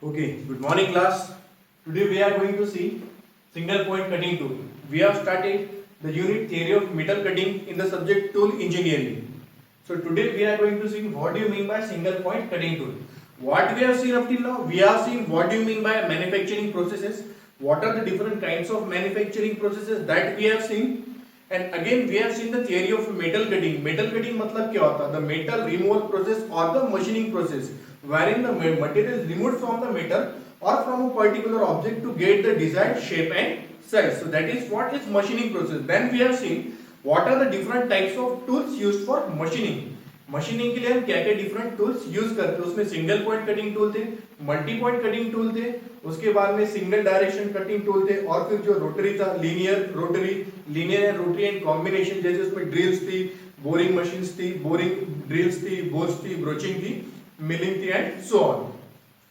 Okay, good morning class. Today we are going to see single point cutting tool. We have started the unit theory of metal cutting in the subject tool engineering. So today we are going to see what do you mean by single point cutting tool. What we have seen up till now, we have seen what do you mean by manufacturing processes, what are the different kinds of manufacturing processes that we have seen, and again we have seen the theory of metal cutting. Metal cutting मतलब क्या होता है? The metal removal process or the machining process, wherein the material is removed from the metal or from a particular object to get the desired shape and size. So that is what is machining process. Then we have seen what are the different types of tools used for machining. Machining के लिए हम क्या क्या different tools use करते हैं. उसमें single point cutting tool थे, multi point cutting tool थे, उसके बाद में सिंगल डायरेक्शन कटिंग टूल थे, और फिर जो रोटरी था linear rotary, linear and rotary and combination, जैसे उसमें ड्रिल्स थी, बोरिंग मशीन्स थी, बोरिंग ड्रिल्स थी, बोर्स थी, ब्रोचिंग थी, मिलिंग थी and so on.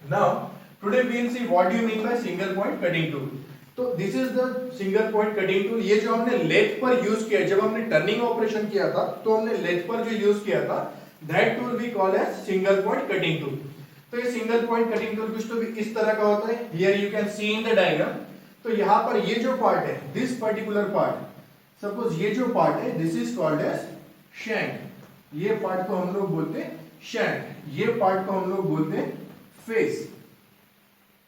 Now today we will see what do you mean by single point cutting tool. तो this is the single point cutting tool. ये जो हमने lathe पर यूज किया, जब हमने टर्निंग ऑपरेशन किया था तो हमने लेथ पर जो यूज किया था, that tool we call as single point cutting tool. तो ये सिंगल पॉइंट कटिंग टूल कुछ तो भी इस तरह का होता है. Here you can see in the diagram. तो यहाँ पर ये जो पार्ट है, दिस पर्टिकुलर पार्ट, सपोज ये जो पार्ट है, this is called as shank. ये पार्ट को हम लोग बोलते हैं शैंक, ये पार्ट को हम लोग बोलते हैं face.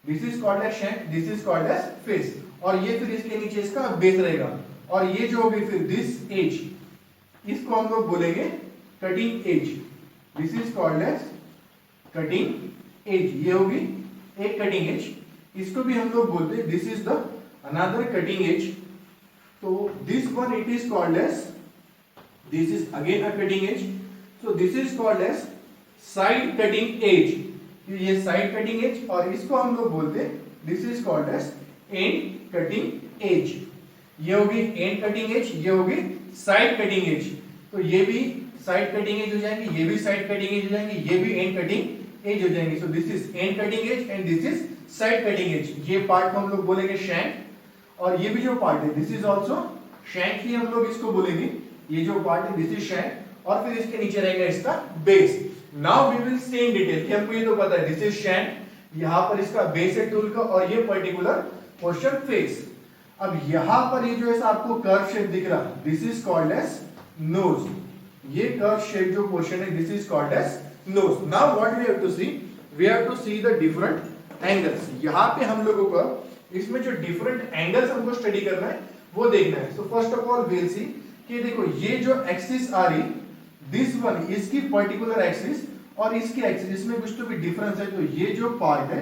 This is called as shank, this is called as face. और ये फिर इसके नीचे इसका बेस रहेगा. और ये जो होगी फिर दिस एज, इसको हम लोग बोलेंगे cutting edge. This is called as cutting edge. ये होगी एक कटिंग एज. इसको भी हम लोग बोलते हैं this is the another cutting edge. तो this one it is called as, this is again a cutting edge. So this is called as side cutting edge. ये साइड कटिंग एज. और इसको हम लोग बोलते हैं this is called as end cutting edge. ये होगी एंड कटिंग एज, ये होगी साइड कटिंग एज. तो ये भी साइड कटिंग एज हो जाएंगे, ये भी साइड कटिंग एज हो जाएंगे, ये भी एंड कटिंग एज हो जाएंगे. सो this is and cutting as and this is side cutting edge. ये पार्ट को हम लोग बोलेंगे शैंक. और ये भी जो पार्ट है दिस इज आल्सो शैंक ही हम लोग इसको बोलेंगे. ये जो पार्ट है दिस इज शैंक. और फिर इसके नीचे रहेगा इसका base. Now we will see in detail. हमको ये तो पता है दिस इज शैंक, यहां पर इसका बेस है टूल का, और ये पर्टिकुलर पोर्शन फेस. अब यहां पर ये जो है आपको कर्व शेप दिख रहा, this is called as nose. ये कर्व शेप जो पोर्शन है this is called as nose. Now what we have to see, we have to see the different angles. यहां पे हम लोगों को इसमें जो डिफरेंट एंगल्स हमको स्टडी करना है वो देखना है. So first of all we will see कि देखो ये जो एक्सिस आ रही, दिस वन, इसकी पर्टिकुलर एक्सिस और इसकी एक्सिस, इसमें कुछ तो भी डिफरेंस है. तो ये जो पार्ट है,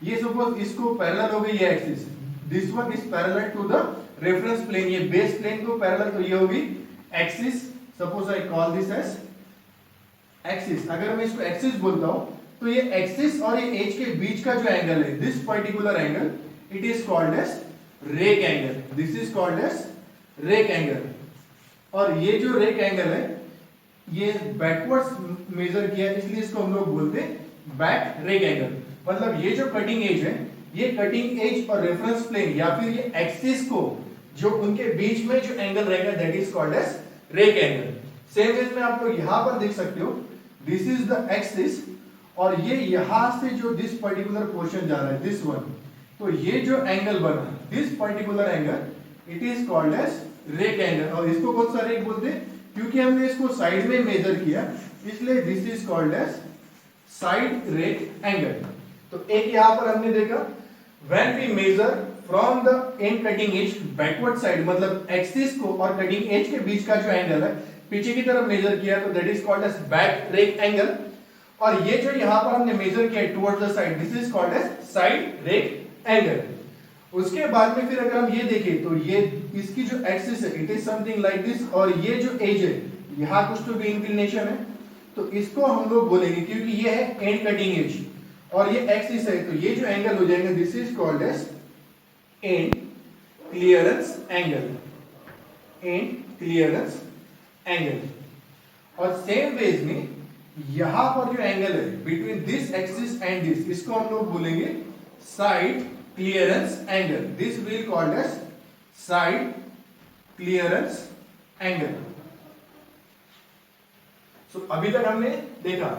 ये सपोज इसको पैरेलल हो गई ये axis, this one is parallel to the reference plane. ये बेस प्लेन को पैरेलल, तो ये होगी axis. Suppose I call this as axis. अगर मैं इसको एक्सिस बोलता हूं तो ये एक्सिस और ये एज के बीच का जो एंगल है, this particular angle, it is called as rake angle. This is called as rake angle. और ये जो रेक एंगल है ये बैकवर्ड्स मेजर किया, इसलिए इसको हम लोग बोलते हैं बैक रेक एंगल. मतलब ये जो कटिंग एज है, ये कटिंग एज और रेफरेंस प्लेन या फिर ये एक्सिस को जो उनके बीच में जो एंगल रहेगा that is called as rake angle. Same veg में आप लोग यहां पर देख सकते हो, दिस इज द एक्सिस और ये यहां से जो दिस पर्टिकुलर पोर्शन जा रहा है, दिस वन, तो ये जो एंगल बना, this particular angle, it is called as rake angle. और इसको कौन सा रेक बोलते हैं? क्योंकि हमने इसको साइड में मेजर किया, इसलिए this is called as side rake angle. तो एक यहां पर हमने देखा, when we measure from the end cutting edge backward side, मतलब एक्सिस को और कटिंग एज के बीच का जो एंगल है पीछे की तरफ मेजर किया, तो that is called as back rake angle. और ये जो यहां पर हमने मेजर किया towards the side, this is called as side rake angle. उसके बाद में फिर अगर हम ये देखें तो ये इसकी जो एक्सिस है it is something like this, और ये जो एज है यहां कुछ तो भी इंक्लिनेशन है, तो इसको हम लोग बोलेंगे, क्योंकि ये है एंड कटिंग एज और ये एक्सिस है, तो ये जो एंगल हो जाएगा this is called as end clearance angle. End clearance angle. और सेम वेज में यहां पर जो एंगल है between this axis and this, इसको हम लोग बोलेंगे side clearance angle. This will called as side clearance angle. So अभी तक हमने देखा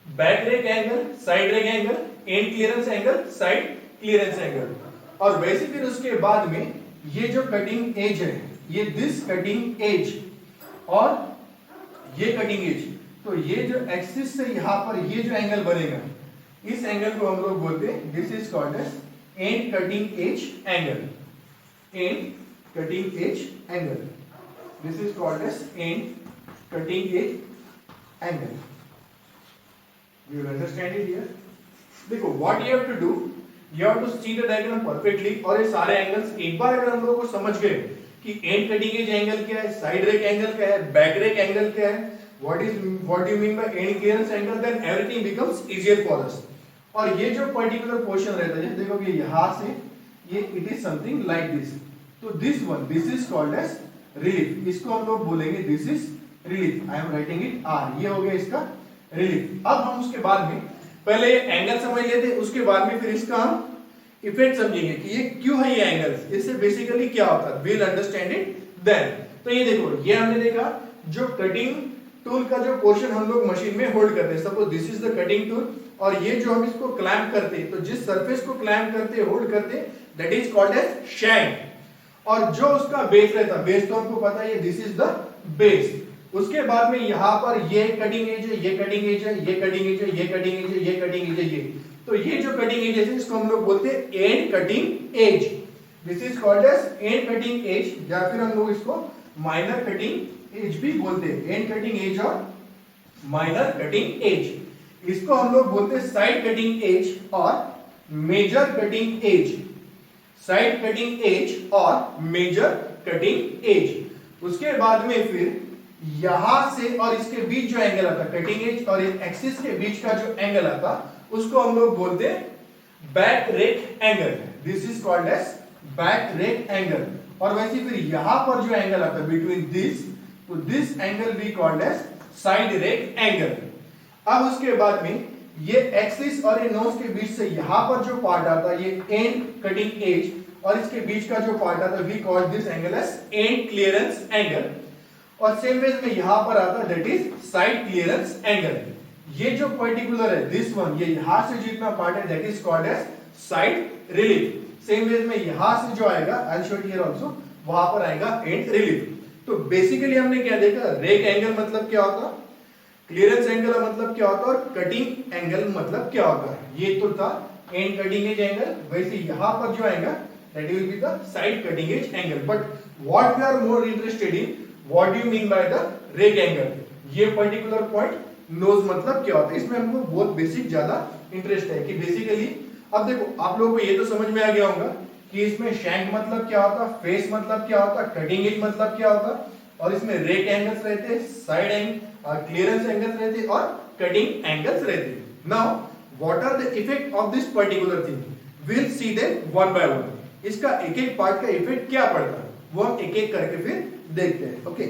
back rake angle, side rake angle, end clearance angle, side clearance angle. और वैसे फिर उसके बाद में ये जो कटिंग एज है, ये दिस कटिंग एज और ये कटिंग एज, तो ये जो एक्सिस से यहां पर ये जो एंगल बनेगा, इस एंगल को हम लोग बोलते हैं this is called as end cutting edge angle. End cutting edge angle, this is called as end cutting edge angle. You will understand it here? देखो what you have to do, you have to see the diagram perfectly। और ये सारे angles एक बार अगर हम लोगों को समझ गए कि एंड कटिंग एज एंगल क्या है, साइड रेक एंगल क्या है, बैक रेक एंगल क्या है, what do you mean by end clearance angle, then everything becomes easier for us। और ये जो पर्टिकुलर पोर्शन रहता है, देखो कि यहां से ये it is something like this, तो this one this is called as relief. इसको हम लोग बोलेंगे this is relief. I am writing it R, ये हो गया इसका रिलीफ। अब हम उसके बाद में पहले ये एंगल समझ लेते हैं, उसके बाद में फिर इसका हम इफेक्ट समझेंगे कि ये क्यों है ये एंगल्स, इससे बेसिकली क्या होता है, वील अंडरस्टैंड इट देन। तो ये देखो, ये हमने देखा जो कटिंग टूल का जो पोर्शन हम लोग मशीन में होल्ड करते हैं, suppose this is the cutting tool, और ये जो हम इसको क्लैंप करते हैं, तो जिस सरफेस को क्लैंप करते हैं, होल्ड करते हैं, that is called as shank. और जो उसका बेस रहता है, बेस तो हमको पता है दिस इज द बेस। उसके बाद में यहां पर ये कटिंग एज है, ये कटिंग एज है, ये कटिंग एज है, ये कटिंग एज है, ये कटिंग एज है, ये, तो ये जो कटिंग एज है इसको हम लोग बोलते हैं end cutting edge. This is called as end cutting edge, या फिर हम लोग इसको माइनर कटिंग एज भी बोलते हैं। एंड कटिंग एज और माइनर कटिंग एज, इसको हम लोग बोलते हैं साइड कटिंग एज और major cutting edge. Side cutting edge और मेजर कटिंग एज। उसके बाद में फिर यहां से और इसके बीच जो एंगल आता, कटिंग एज और एक्सिस के बीच का जो एंगल आता, उसको हम लोग बोलते हैं back rake angle. This is called as back rake angle. और वैसे फिर यहां पर जो एंगल आता है बिटवीन दिस, तो दिस एंगल भी called as side rake angle. अब उसके बाद में ये एक्सिस और ये नोज के बीच से यहां पर जो पार्ट आता है, ये एंड कटिंग एज, और इसके बीच का जो पार्ट आता है, we call this angle as end clearance angle. और सेम वेज में यहां पर आता है that is side clearance angle. ये जो पर्टिकुलर है दिस वन, ये यहां से जितना पार्ट है that is called as side relief. Same veg में यहां से जो आएगा, I will show it here also, वहां पर आएगा एंड रिलीफ। तो बेसिकली हमने क्या देखा, रेक एंगल मतलब क्या होता, क्लियरेंस एंगल मतलब क्या होता, और कटिंग एंगल मतलब क्या होता है। ये तो था एंड कटिंग एज एंगल। वैसे यहां पर जो आएगा that will be the side cutting edge angle. But what we are more interested in, what do you mean by the rake angle, ये पर्टिकुलर पॉइंट नोज मतलब क्या होता है, इसमें हमको बहुत बेसिक ज्यादा इंटरेस्ट है कि बेसिकली। अब देखो आप लोगों को ये तो समझ में आ गया होगा कि इसमें शैंक मतलब क्या होता, फेस मतलब क्या होता, कटिंग एज मतलब क्या होता, और इसमें रेक एंगल्स रहते हैं, साइड एंगल क्लियरेंस एंगल्स रहते हैं, और कटिंग एंगल्स रहते हैं। Now what are the effect of this particular thing, we will see them one by one. इसका एक एक पार्ट का इफेक्ट क्या पड़ता है वो हम एक एक करके फिर देखते हैं। ओके